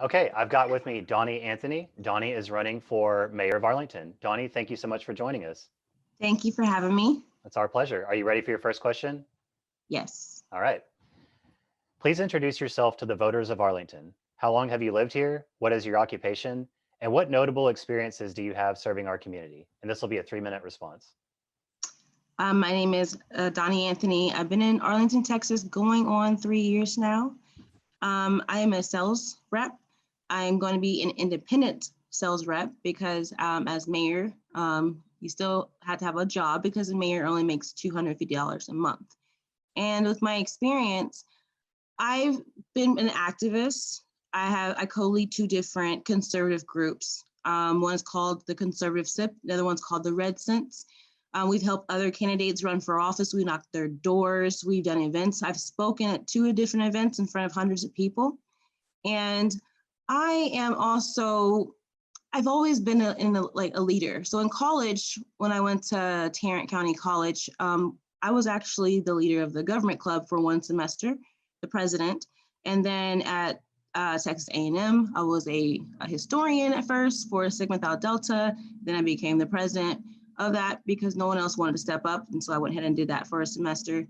Okay, I've got with me Doni Anthony. Doni is running for mayor of Arlington. Doni, thank you so much for joining us. Thank you for having me. It's our pleasure. Are you ready for your first question? Yes. All right. Please introduce yourself to the voters of Arlington. How long have you lived here? What is your occupation? And what notable experiences do you have serving our community? And this will be a 3-minute response. My name is Doni Anthony. I've been in Arlington, Texas, going on 3 years now. I am a sales rep. I'm going to be an independent sales rep because as mayor, you still have to have a job because the mayor only makes $250 a month. And with my experience, I've been an activist. I co-lead 2 different conservative groups. One is called the Conservative SIP, the other one's called the Red Sense. We've helped other candidates run for office. We knocked their doors. We've done events. I've spoken at 2 different events in front of hundreds of people. And I've always been a leader. So in college, when I went to Tarrant County College, I was actually the leader of the government club for 1 semester, the president. And then at Texas A&M, I was a historian at first for Sigma Theta Delta. Then I became the president of that because no one else wanted to step up. And so I went ahead and did that for a semester.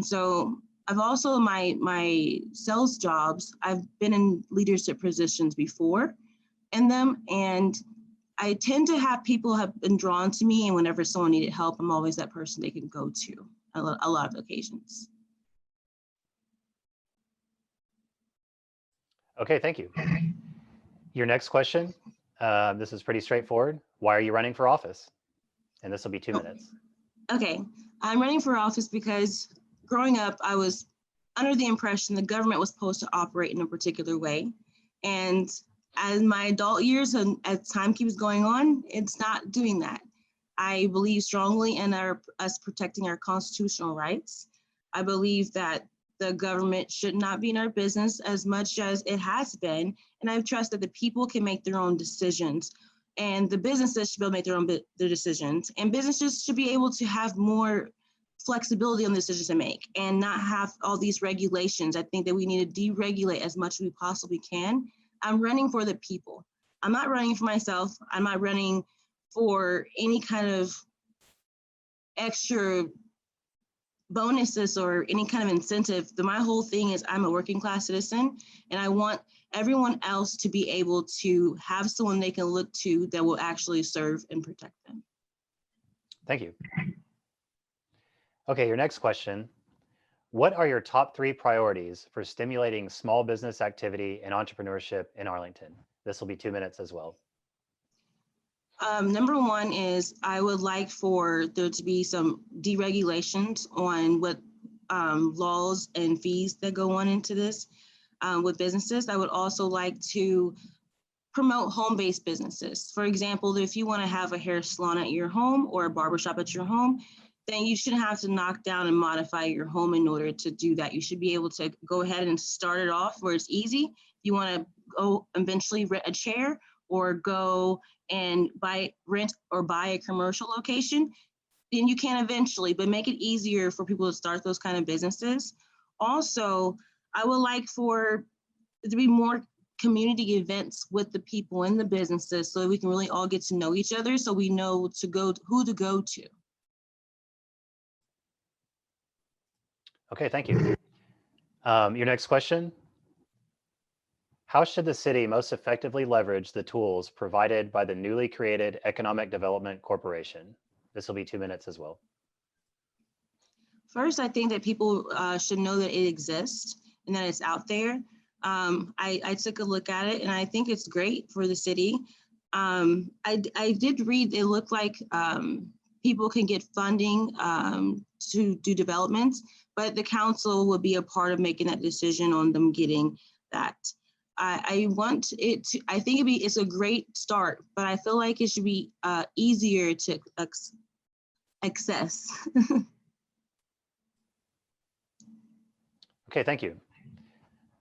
So I've also, my sales jobs, I've been in leadership positions before in them. And I tend to have people have been drawn to me. And whenever someone needed help, I'm always that person they can go to a lot of occasions. Okay, thank you. Your next question, this is pretty straightforward. Why are you running for office? And this will be 2 minutes. Okay, I'm running for office because growing up, I was under the impression the government was supposed to operate in a particular way. And as my adult years and as time keeps going on, it's not doing that. I believe strongly in us protecting our constitutional rights. I believe that the government should not be in our business as much as it has been. And I trust that the people can make their own decisions. And the businesses should be able to make their decisions. And businesses should be able to have more flexibility on the decisions they make and not have all these regulations. I think that we need to deregulate as much as we possibly can. I'm running for the people. I'm not running for myself. I'm not running for any kind of extra bonuses or any kind of incentive. My whole thing is I'm a working class citizen and I want everyone else to be able to have someone they can look to that will actually serve and protect them. Thank you. Okay, your next question. What are your top 3 priorities for stimulating small business activity and entrepreneurship in Arlington? This will be 2 minutes as well. Number 1 is I would like for there to be some deregulations on what laws and fees that go on into this with businesses. I would also like to promote home-based businesses. For example, if you want to have a hair salon at your home or a barbershop at your home, then you shouldn't have to knock down and modify your home in order to do that. You should be able to go ahead and start it off where it's easy. If you want to go eventually rent a chair or go and rent or buy a commercial location, then you can eventually, but make it easier for people to start those kind of businesses. Also, I would like for there to be more community events with the people in the businesses so that we can really all get to know each other so we know who to go to. Okay, thank you. Your next question. How should the city most effectively leverage the tools provided by the newly created Economic Development Corporation? This will be 2 minutes as well. First, I think that people should know that it exists and that it's out there. I took a look at it and I think it's great for the city. I did read, it looked like people can get funding to do developments, but the council will be a part of making that decision on them getting that. I want it to, I think it's a great start, but I feel like it should be easier to access. Okay, thank you.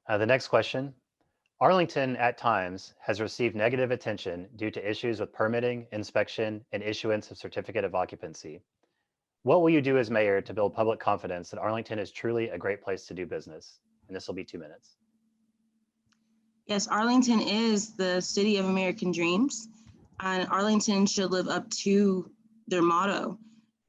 The next question. Arlington at times has received negative attention due to issues with permitting, inspection, and issuance of certificate of occupancy. What will you do as mayor to build public confidence that Arlington is truly a great place to do business? And this will be 2 minutes. Yes, Arlington is the city of American dreams, and Arlington should live up to their motto.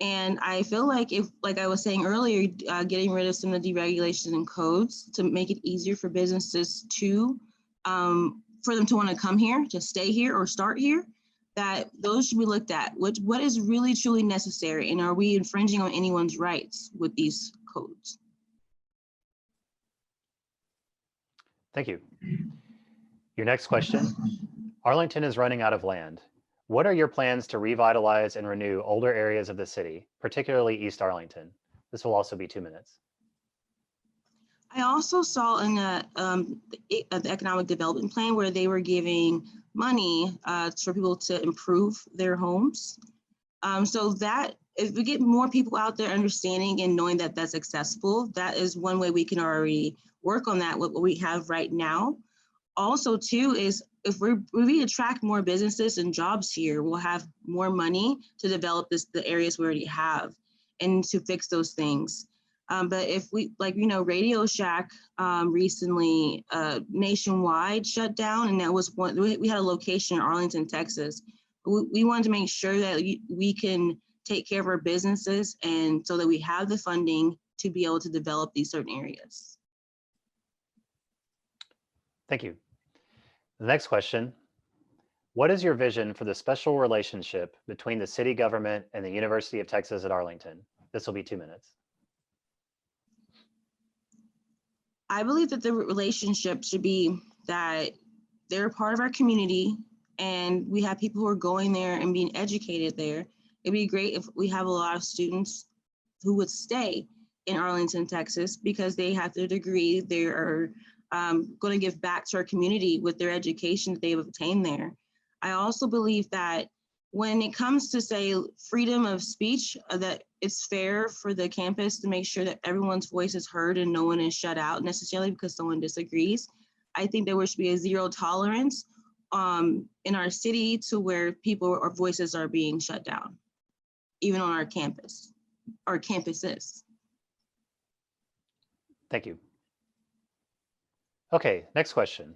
And I feel like if, like I was saying earlier, getting rid of some of the deregulations and codes to make it easier for businesses to, for them to want to come here, to stay here or start here, that those should be looked at. What is really truly necessary, and are we infringing on anyone's rights with these codes? Thank you. Your next question. Arlington is running out of land. What are your plans to revitalize and renew older areas of the city, particularly East Arlington? This will also be 2 minutes. I also saw in the economic development plan where they were giving money for people to improve their homes. So that if we get more people out there understanding and knowing that that's accessible, that is one way we can already work on that, what we have right now. Also, too, is if we attract more businesses and jobs here, we'll have more money to develop the areas we already have and to fix those things. But if we, like, Radio Shack recently nationwide shut down, and that was one, we had a location in Arlington, Texas. We wanted to make sure that we can take care of our businesses, and so that we have the funding to be able to develop these certain areas. Thank you. The next question. What is your vision for the special relationship between the city government and the University of Texas at Arlington? This will be 2 minutes. I believe that the relationship should be that they're a part of our community, and we have people who are going there and being educated there. It'd be great if we have a lot of students who would stay in Arlington, Texas, because they have their degree. They are going to give back to our community with their education that they've obtained there. I also believe that when it comes to, say, freedom of speech, that it's fair for the campus to make sure that everyone's voice is heard and no one is shut out necessarily because someone disagrees. I think there should be a zero tolerance in our city to where people or voices are being shut down, even on our campus or campuses. Thank you. Okay, next question.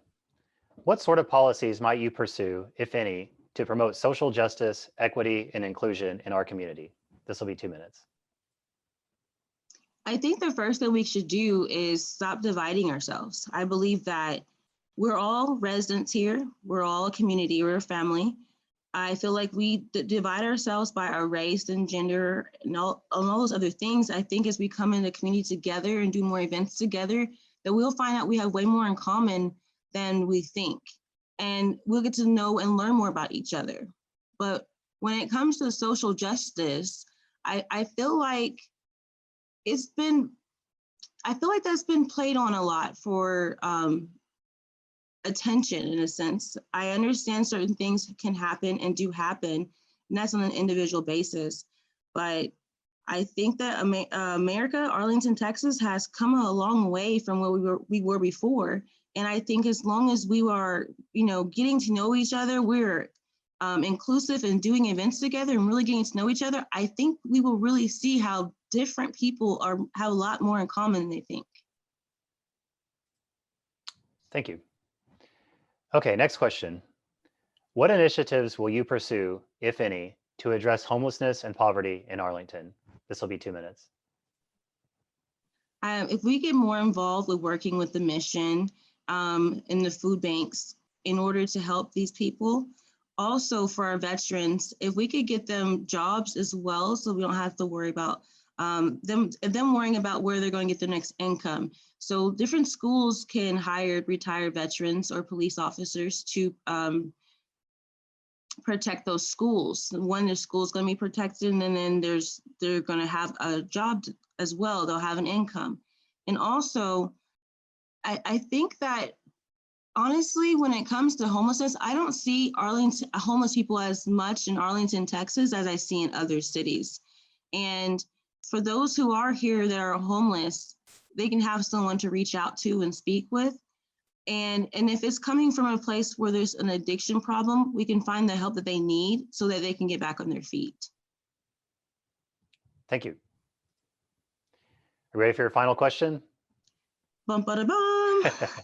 What sort of policies might you pursue, if any, to promote social justice, equity, and inclusion in our community? This will be 2 minutes. I think the first thing we should do is stop dividing ourselves. I believe that we're all residents here. We're all a community, we're a family. I feel like we divide ourselves by our race and gender and all those other things. I think as we come in the community together and do more events together, that we'll find out we have way more in common than we think. And we'll get to know and learn more about each other. But when it comes to social justice, I feel like that's been played on a lot for attention, in a sense. I understand certain things can happen and do happen, and that's on an individual basis. But I think that America, Arlington, Texas, has come a long way from where we were before. And I think as long as we are, getting to know each other, we're inclusive and doing events together and really getting to know each other, I think we will really see how different people have a lot more in common than they think. Thank you. Okay, next question. What initiatives will you pursue, if any, to address homelessness and poverty in Arlington? This will be 2 minutes. If we get more involved with working with the mission in the food banks in order to help these people, also for our veterans, if we could get them jobs as well, so we don't have to worry about them worrying about where they're going to get their next income. So different schools can hire retired veterans or police officers to protect those schools. One, the school is going to be protected, and then they're going to have a job as well. They'll have an income. And also, I think that honestly, when it comes to homelessness, I don't see homeless people as much in Arlington, Texas, as I see in other cities. And for those who are here that are homeless, they can have someone to reach out to and speak with. And if it's coming from a place where there's an addiction problem, we can find the help that they need so that they can get back on their feet. Thank you. Are you ready for your final question? Bum, ba, da, bum.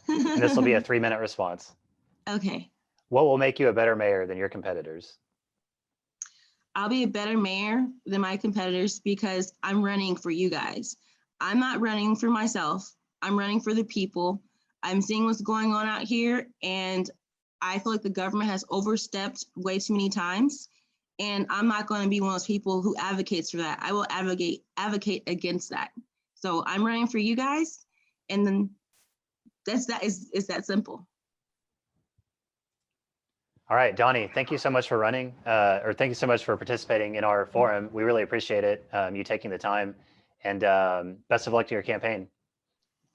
And this will be a 3-minute response. Okay. What will make you a better mayor than your competitors? I'll be a better mayor than my competitors because I'm running for you guys. I'm not running for myself. I'm running for the people. I'm seeing what's going on out here, and I feel like the government has overstepped way too many times. And I'm not going to be one of those people who advocates for that. I will advocate against that. So I'm running for you guys, and then it's that simple. All right, Doni, thank you so much for running, or thank you so much for participating in our forum. We really appreciate it, you taking the time, and best of luck to your campaign.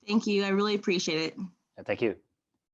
Thank you. I really appreciate it. And thank you.